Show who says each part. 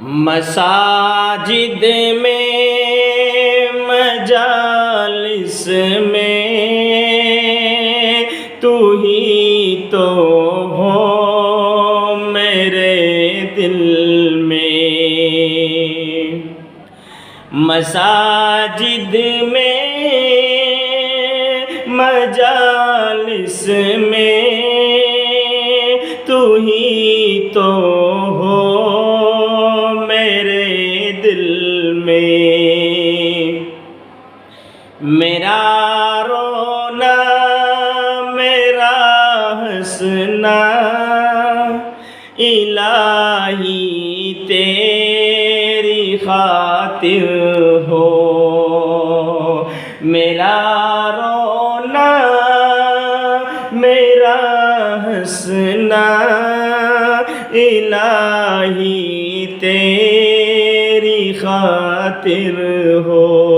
Speaker 1: मसाजिद में मजालिस में तू ही तो हो मेरे दिल में। मसाजिद में मजालिस में तू ही तो हो मेरे दिल में। मेरा रोना मेरा हंसना इलाही तेरी खातिर हो। मेरा रोना मेरा हंसना इलाही तेरी खातिर हो।